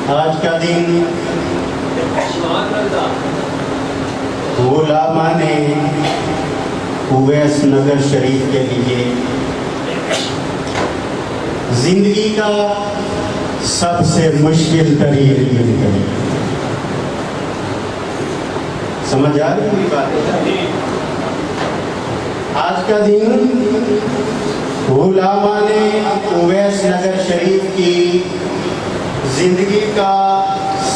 آج کا دن علماء نے اویس نگر شریف کے لیے زندگی کا سب سے مشکل ترین دن ہے۔ سمجھ آ رہی ہے بات؟ آج کا دن علماء نے اویس نگر شریف کی زندگی کا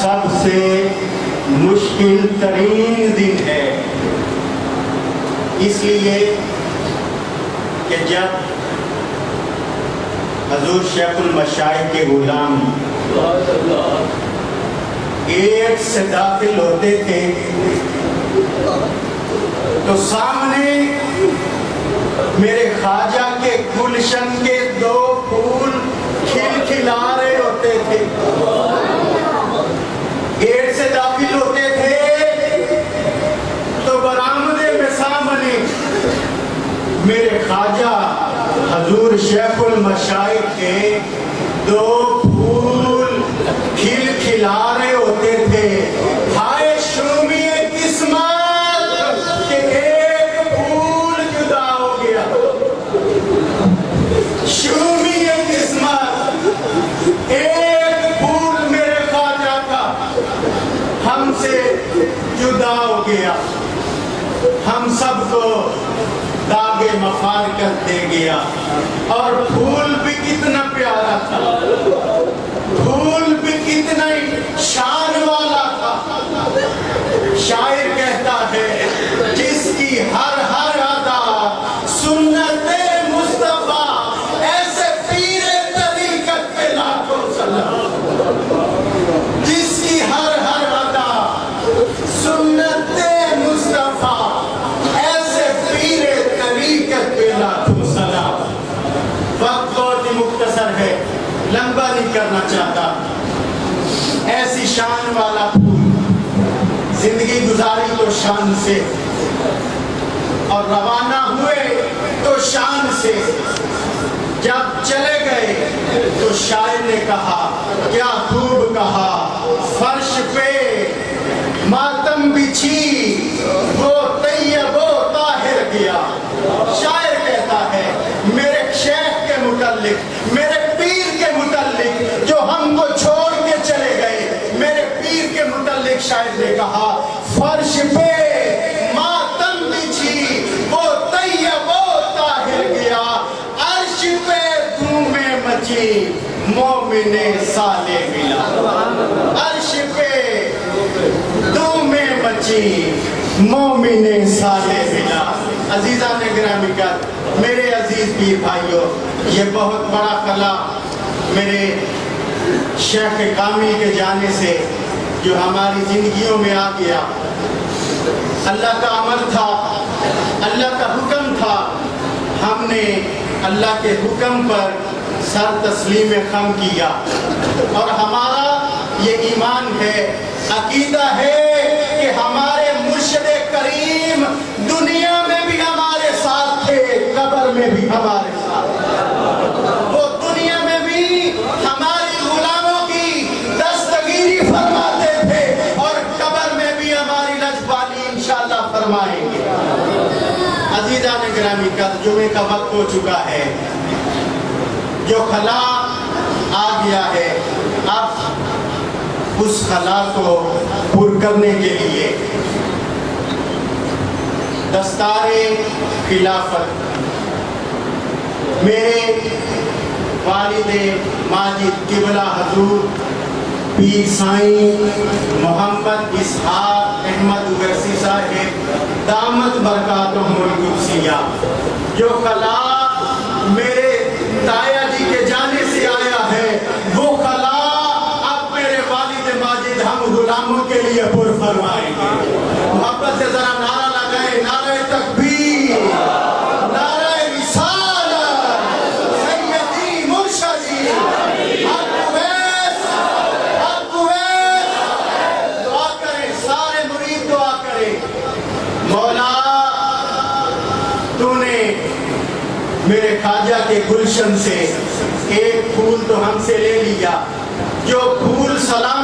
سب سے مشکل ترین دن ہے، اس لیے کہ جب حضور شیخ المشائخ کے غلام گیٹ سے داخل ہوتے تھے تو سامنے میرے خواجہ کے گلشن کے دو پھول کھل کھلا رہے ہوتے تھے۔ گیٹ سے داخل ہوتے تھے تو برآمدے میں سامنے میرے خواجہ حضور شیخ المشائخ کے دو پھول کھل کھلا رہے ہوتے تھے۔ ہائے شومی قسمت کہ ایک پھول جدا ہو گیا، شومی قسمت ایک پھول میرے خواجہ کا ہم سے جدا ہو گیا، ہم سب کو داغے مفارقت دے گیا۔ اور پھول بھی کتنا پیارا تھا، پھول بھی کتنا شان والا تھا۔ شاعر کہتا ہے جس کی ہر ہر ادا سنت مصطفیٰ، ایسے پیر طریقت کے لاکھوں سلام۔ جس کی ہر ہر ادا سنت مصطفیٰ، ایسے پیر طریقت کے لاکھوں سلام۔ وقت بہت ہی مختصر ہے، لمبا نہیں کرنا چاہتا۔ ایسی شان والا پھول زندگی گزاری تو شان سے، اور روانہ ہوئے تو شان سے۔ جب چلے گئے تو شاعر نے کہا کیا خوب کہا، فرش پہ ماتم بچھی وہ طیب و طاہر گیا۔ شاعر کہتا ہے میرے شیخ کے متعلق، میرے پیر کے متعلق جو ہم کو چھوڑ کے چلے گئے، میرے پیر کے متعلق شاعر نے کہا فرش پہ ماتم بچھی وہ طیب و طاہر گیا، عرش پہ دھومیں مچی مومن صالح ملا۔ عرش پہ دھومیں مچی مومن صالح ملا۔ عزیزان گرامی کا میرے عزیز پیر بھائیوں، یہ بہت بڑا کلام میرے شیخ کامل کے جانے سے جو ہماری زندگیوں میں آ گیا، اللہ کا امر تھا، اللہ کا حکم تھا، ہم نے اللہ کے حکم پر سر تسلیم خم کیا، اور ہمارا یہ ایمان ہے، عقیدہ ہے کہ ہمارے مرشد کریم دنیا میں بھی ہمارے ساتھ تھے، قبر میں بھی ہمارے ساتھ تھے۔ وہ دنیا میں بھی ہماری غلاموں کی دستگیری فرماتے تھے، اور قبر میں بھی ہماری لجبالی انشاءاللہ فرمائیں گے۔ عزیزان گرامی کا جمعے کا وقت ہو چکا ہے، جو خلا آ گیا ہے، اب اس خلا کو پر کرنے کے لیے دستار خلافت میرے والد ماجد قبلہ حضور پیر سائیں محمد اسحاق احمد اویسی صاحب دامت برکاتہم القدسیہ، جو خلا میرے تایا جی کے جانے سے آیا ہے، وہ خلا اب میرے والد ماجد ہم غلاموں کے لیے پر فرمائیں گے۔ محبت سے ذرا نعرہ لگائے، نعرہ تکبیر، نعرہ رسالت، سیدی مرشدی حق اویس، حق اویس۔ دعا کریں، سارے مرید دعا کریں، مولا تو نے میرے خواجہ کے گلشن سے ایک پھول تو ہم سے لے لیا، جو پھول سلام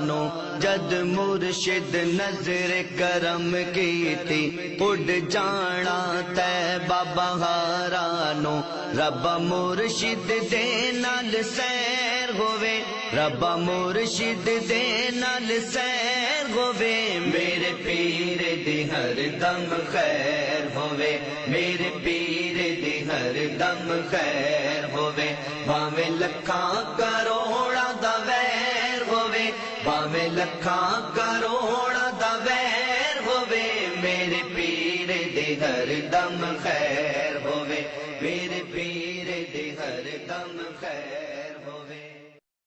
نو جد مرشد نظر کرم کیتی اڈ جانا طیبہ بہاراں نو رب مرشد دے نال سیر ہووے رب مرشد دے نال سیر ہووے میرے پیر دی ہر دم خیر ہووے میرے پیر دی ہر دم خیر ہووے بھاویں لکھاں کروڑاں دا ویر ہووے بھاویں لکھاں کروڑاں دا ویر ہووے میرے پیر دی ہر دم خیر ہووے میرے پیر دی ہر دم خیر ہووے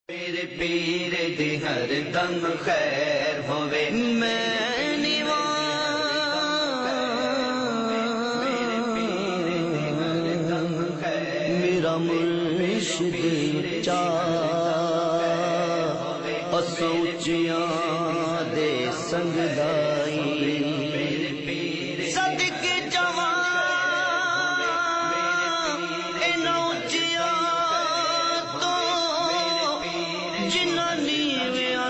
میرے پیر دی ہر دم خیر ہووے میں میرا مرشد چاہ اسوچیاں دے سنگ دائی صدق جوان ان اونچیاں تو جنہاں نیویاں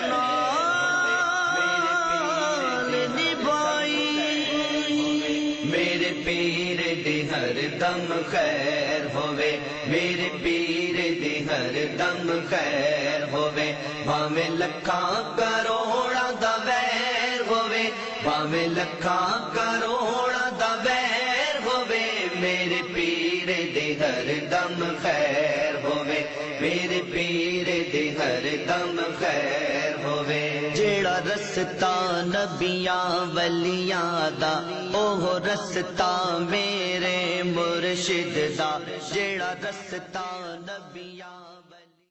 نال نبھائی میرے پیر دی ہر دم خیر ہووے میرے پیر دی ہر دم خیر ہووے بھاویں لکھاں کروڑاں دا ویر ہووے بھاویں لکھاں کروڑاں دا ویر ہووے میرے پیر دی ہر دم خیر ہووے میرے پیر دی ہر دم خیر ہووے جیڑا رستہ نبیاں ولیاں دا اوہ رستہ میرے مرشد دا جیڑا رستہ نبیاں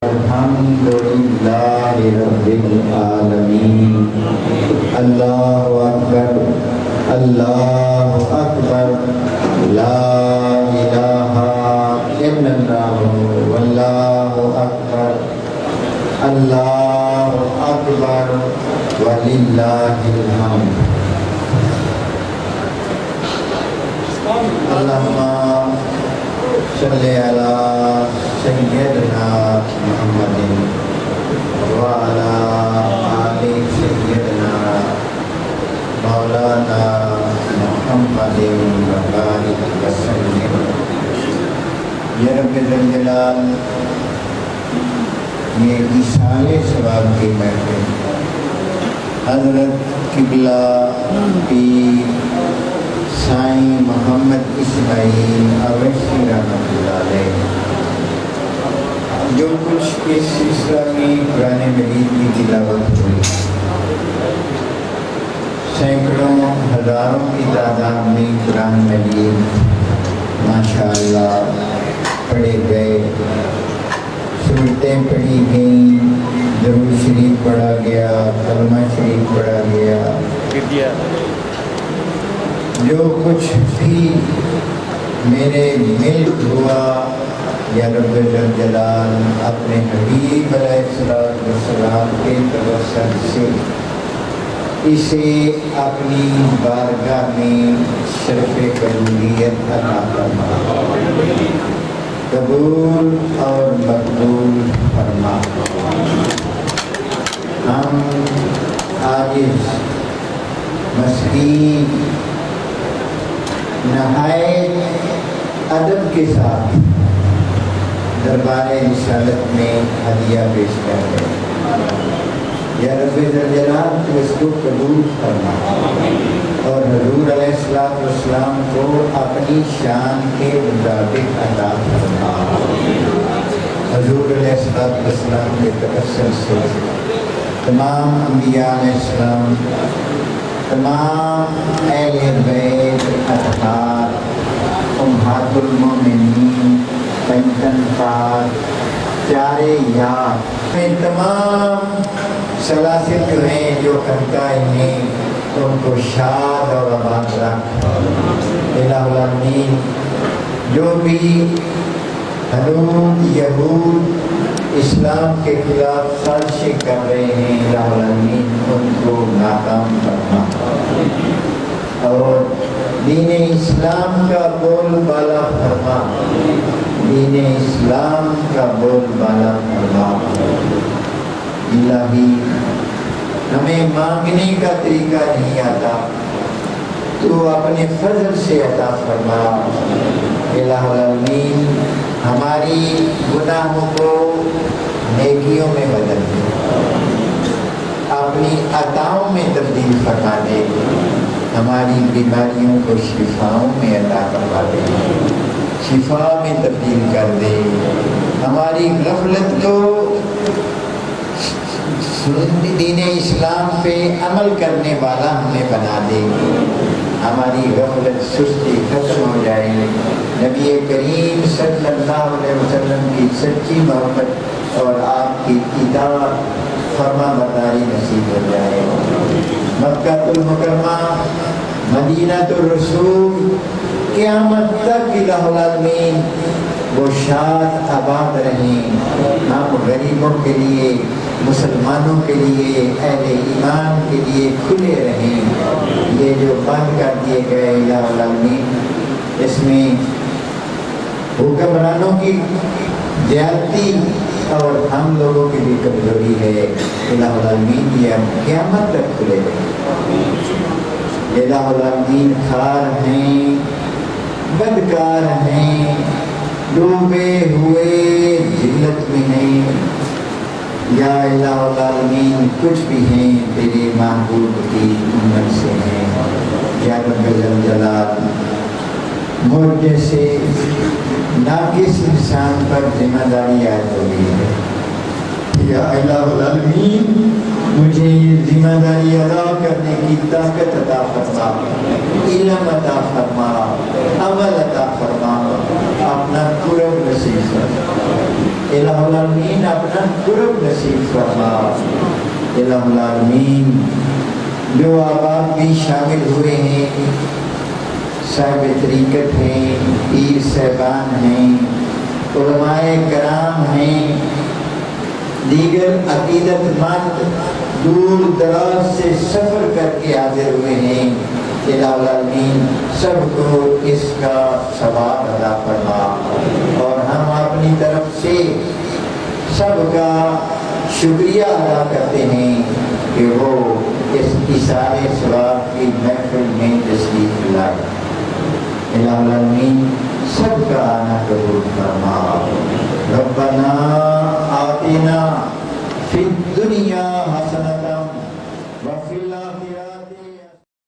الحمدللہ رب العالمین اللہ اکبر لا الہ الا اللہ واللہ اکبر وللہ الحمد اللہم صلی علی سیدنا محمد وعلی آل سیدنا مولانا محمد وبارک وسلم یا رب ذوالجلال یہ ایصال ثواب کی محفل حضرت قبلہ پیر سائیں محمد اسماعیل اویسی رحمۃ اللہ علیہ جو کچھ اس سلسلہ میں قرآن مجید کی تلاوت ہوئی سینکڑوں ہزاروں کی تعداد میں قرآن مجید ماشاءاللہ پڑھے گئے سورتیں پڑھی گئیں درود شریف پڑھا گیا کلمہ شریف پڑھا گیا جو کچھ بھی میرے ملک ہوا یا رب الجلال اپنے حبیب علیہ السلام کے توسل سے اسے اپنی بارگاہ میں شرف قبولیت عطا فرما قبول اور مقبول فرما ہم عاجز مسکین نہایت ادب کے ساتھ دربار رسالت میں ہدیہ پیش کر رہے ہیں یا رب ذوالجلال تو اس کو قبول فرما اور حضور علیہ السلام کو اپنی شان کے مطابق عطا فرما حضور علیہ السلام کے تقصر سے تمام انبیاء علیہ السلام تمام اہل بیت اطہار امہات المومنین پنجتن پاک پیارے یار تمام سلاسل جو ہیں جو خرکائے ہیں ان کو شاد اور آباد رکھ الہ العالمین جو بھی حنود یہود اسلام کے خلاف سازشیں کر رہے ہیں الہ العالمین ان کو ناکام فرما اور دین اسلام کا بول بالا فرما دین اسلام کا بول بالا فرما الہی ہمیں مانگنے کا طریقہ نہیں آتا، تو اپنے فضل سے عطا فرما۔ الہ العالمین ہماری گناہوں کو نیکیوں میں بدل دے، اپنی عطاؤں میں تبدیل فرما دے، ہماری بیماریوں کو شفاؤں میں عطا فرما دے، شفا میں تبدیل کر دے، ہماری غفلت کو دین اسلام پہ عمل کرنے والا ہمیں بنا دے، ہماری غفلت سستی ختم ہو جائے، نبی کریم صلی اللہ علیہ وسلم کی سچی محبت اور آپ کی اطاعت فرما برداری نصیب ہو جائے۔ مکہ المکرمہ، مدینہ الرسول، قیامت تک الہ العالمین وہ شاد آباد رہیں، ہم غریبوں کے لیے، مسلمانوں کے لیے، اہل ایمان کے لیے کھلے رہیں۔ یہ جو بند کر دیے گئے الہ العالمین، اس میں حکمرانوں کی زیادتی اور ہم لوگوں کی بھی کمزوری ہے۔ الہ العالمین یہ ہم قیامت تک کھلے رہیں۔ الہ العالمین خار ہیں، بدکار ہیں، ڈوبے ہوئے ذلت میں ہیں، یا الہ العالمین کچھ بھی ہیں تیرے محبوب کی امت سے ہیں۔ یا رب الجلال مجھ جیسے ناقص انسان پر ذمہ داری عائد ہو گئی ہے، یا الہ العالمین مجھے یہ ذمہ داری ادا کرنے کی طاقت عطا فرما، علم عطا فرما، عمل عطا فرما، اپنا قرب نصیب فرما۔ الہ العالمین اپنا قرب نصیب فرما۔ الہ العالمین جو آباد بھی شامل ہوئے ہیں، صاحب طریقت ہیں، پیر صاحبان ہیں، علماء کرام ہیں، دیگر عقیدت مند دور دراز سے سفر کر کے حاضر ہوئے ہیں، الہ العالمین سب کو اس کا ثواب عطا فرما، اور ہم اپنی طرف سے سب کا شکریہ ادا کرتے ہیں کہ وہ اس اثار ثواب کی محفل میں تشریف لائے۔ الہ العالمین سب کا آنا قبول فرما۔